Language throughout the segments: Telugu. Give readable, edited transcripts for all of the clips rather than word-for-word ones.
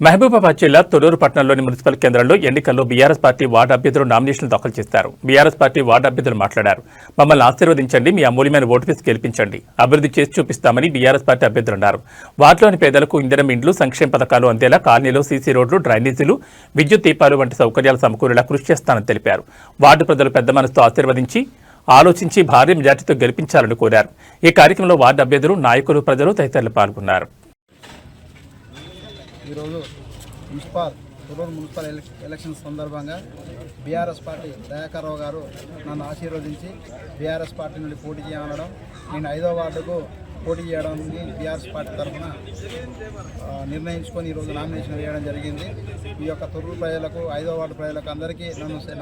మహబూబాబాద్ జిల్లా తొర్రూరు పట్టణంలోని మున్సిపల్ కేంద్రంలో ఎన్నికల్లో బీఆర్ఎస్ పార్టీ వార్డు అభ్యర్థులు నామినేషన్లు దాఖలు చేశారు. బీఆర్ఎస్ పార్టీ వార్డు అభ్యర్థులు మాట్లాడారు. మమ్మల్ని ఆశీర్వదించండి, మీ అమూల్యమైన ఓటు వేసి గెలిపించండి, అభివృద్ధి చేసి చూపిస్తామని బీఆర్ఎస్ పార్టీ అభ్యర్థులు అన్నారు. వార్డులోని పేదలకు ఇందిరమ్మ ఇండ్లు, సంక్షేమ పథకాలు అందేలా కాలనీలో సీసీ రోడ్లు, డ్రైనేజీలు, విద్యుత్ దీపాలు వంటి సౌకర్యాలు సమకూరేలా కృషి చేస్తానని తెలిపారు. వార్డు ప్రజలు పెద్ద మనసుతో ఆశీర్వదించి ఆలోచించి భారీ మెజార్టీతో గెలిపించాలని కోరారు. ఈ కార్యక్రమంలో వార్డు అభ్యర్థులు, నాయకులు, ప్రజలు తదితరులు పాల్గొన్నారు. ఈరోజు తొర్రూరు మున్సిపల్ ఎలక్షన్ సందర్భంగా బీఆర్ఎస్ పార్టీ దయాకర్ రావు గారు నన్ను ఆశీర్వదించి బీఆర్ఎస్ పార్టీ నుండి పోటీ చేయడం, నేను 5వ వార్డుకు పోటీ చేయడానికి బీఆర్ఎస్ పార్టీ తరఫున నిర్ణయించుకొని ఈరోజు నామినేషన్ వేయడం జరిగింది. ఈ యొక్క తొర్రూరు ప్రజలకు, 5వ వార్డు ప్రజలకు అందరికీ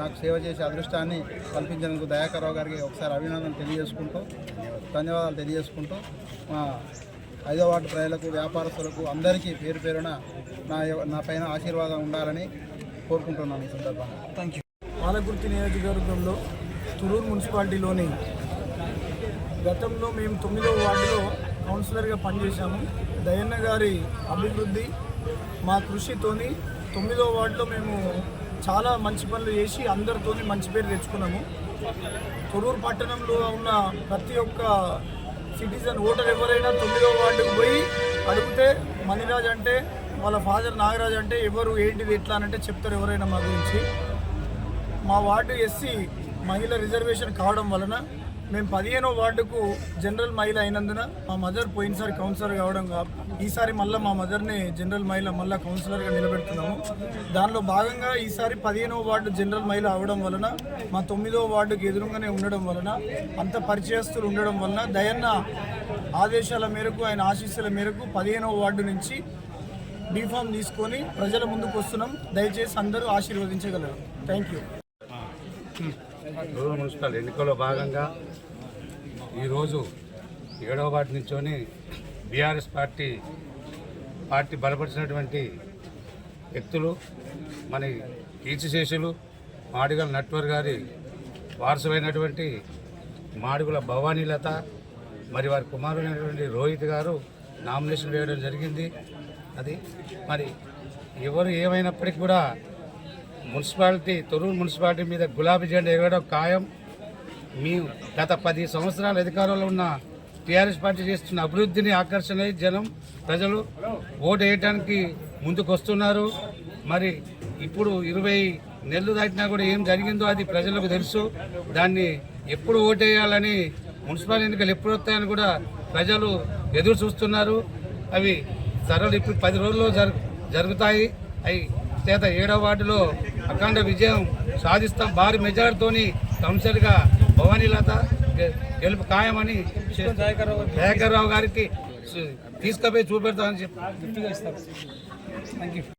నాకు సేవ చేసే అదృష్టాన్ని కల్పించినందుకు దయాకర్ రావు గారికి ఒకసారి అభినందనలు ధన్యవాదాలు తెలియజేసుకుంటూ 5వ వార్డు ప్రజలకు, వ్యాపారస్తులకు అందరికీ పేరు పేరున నా పైన ఆశీర్వాదం ఉండాలని కోరుకుంటున్నాను. ఈ సందర్భంగా థ్యాంక్ యూ. పాలకుర్తి నియోజకవర్గంలో తొర్రూరు మున్సిపాలిటీలోని గతంలో మేము 9వ వార్డులో కౌన్సిలర్గా పనిచేశాము. దయన్న గారి అభివృద్ధి మా కృషితోని 9వ వార్డులో మేము చాలా మంచి పనులు చేసి అందరితోని మంచి పేరు తెచ్చుకున్నాము. తొర్రూరు పట్టణంలో ఉన్న ప్రతి ఒక్క సిటిజన్ ఓటర్ ఎవరైనా 9వ వార్డుకు పోయి అడిగితే మణిరాజ్ అంటే వాళ్ళ ఫాదర్ నాగరాజ్ అంటే ఎవరు ఏంటిది ఎట్లా అంటే చెప్తారు ఎవరైనా మా గురించి. మా వార్డు ఎస్సీ మహిళ రిజర్వేషన్ కావడం వలన మేము 15వ వార్డుకు జనరల్ మహిళ అయినందున మా మదర్ పోయినసారి కౌన్సిలర్ కావడం, ఈసారి మళ్ళీ మా మదర్ని జనరల్ మహిళ మళ్ళీ కౌన్సిలర్గా నిలబెడుతున్నాము. దానిలో భాగంగా ఈసారి 15వ వార్డు జనరల్ మహిళ అవడం వలన, మా 9వ వార్డుకు ఎదురుగానే ఉండడం వలన, అంత పరిచయస్తులు ఉండడం వలన దయన్న ఆదేశాల మేరకు, ఆయన ఆశీస్సుల మేరకు 15వ వార్డు నుంచి బీఫామ్ తీసుకొని ప్రజల ముందుకు వస్తున్నాం. దయచేసి అందరూ ఆశీర్వదించగలరు. Thank you. తొర్రూరు మున్సిపల్ ఎన్నికల్లో భాగంగా ఈరోజు 7వ వార్డు నుంచొని బీఆర్ఎస్ పార్టీ బలపరిచినటువంటి వ్యక్తులు, మన కీర్తిశేషులు మాడిగల నట్వర్ గారి వారసులైనటువంటి మాడిగుల భవానీలత మరి వారి కుమారుడైనటువంటి రోహిత్ గారు నామినేషన్ వేయడం జరిగింది. అది మరి ఎవరు ఏమైనప్పటికీ కూడా తొర్రూరు మున్సిపాలిటీ మీద గులాబీ జెండా ఎగరడం ఖాయం. మేము గత 10 సంవత్సరాల అధికారంలో ఉన్న టీఆర్ఎస్ పార్టీ చేస్తున్న అభివృద్ధిని ఆకర్షణ ప్రజలు ఓటు వేయడానికి ముందుకు వస్తున్నారు. మరి ఇప్పుడు 20 నెలలు దాటినా కూడా ఏం జరిగిందో అది ప్రజలకు తెలుసు. దాన్ని ఎప్పుడు ఓటు వేయాలని, మున్సిపల్ ఎన్నికలు ఎప్పుడు వస్తాయని కూడా ప్రజలు ఎదురు చూస్తున్నారు. అవి ఇప్పుడు 10 రోజుల్లో జరుగుతాయి. అవి చేత 7వ వార్డులో అఖండ విజయం సాధిస్తాం. భారీ మెజార్టీతోని కౌన్సిలర్గా భవానీలత గెలుపు ఖాయమని దయాకర్ రావు గారికి తీసుకుపోయి చూపెడతామని చెప్పి థ్యాంక్ యూ.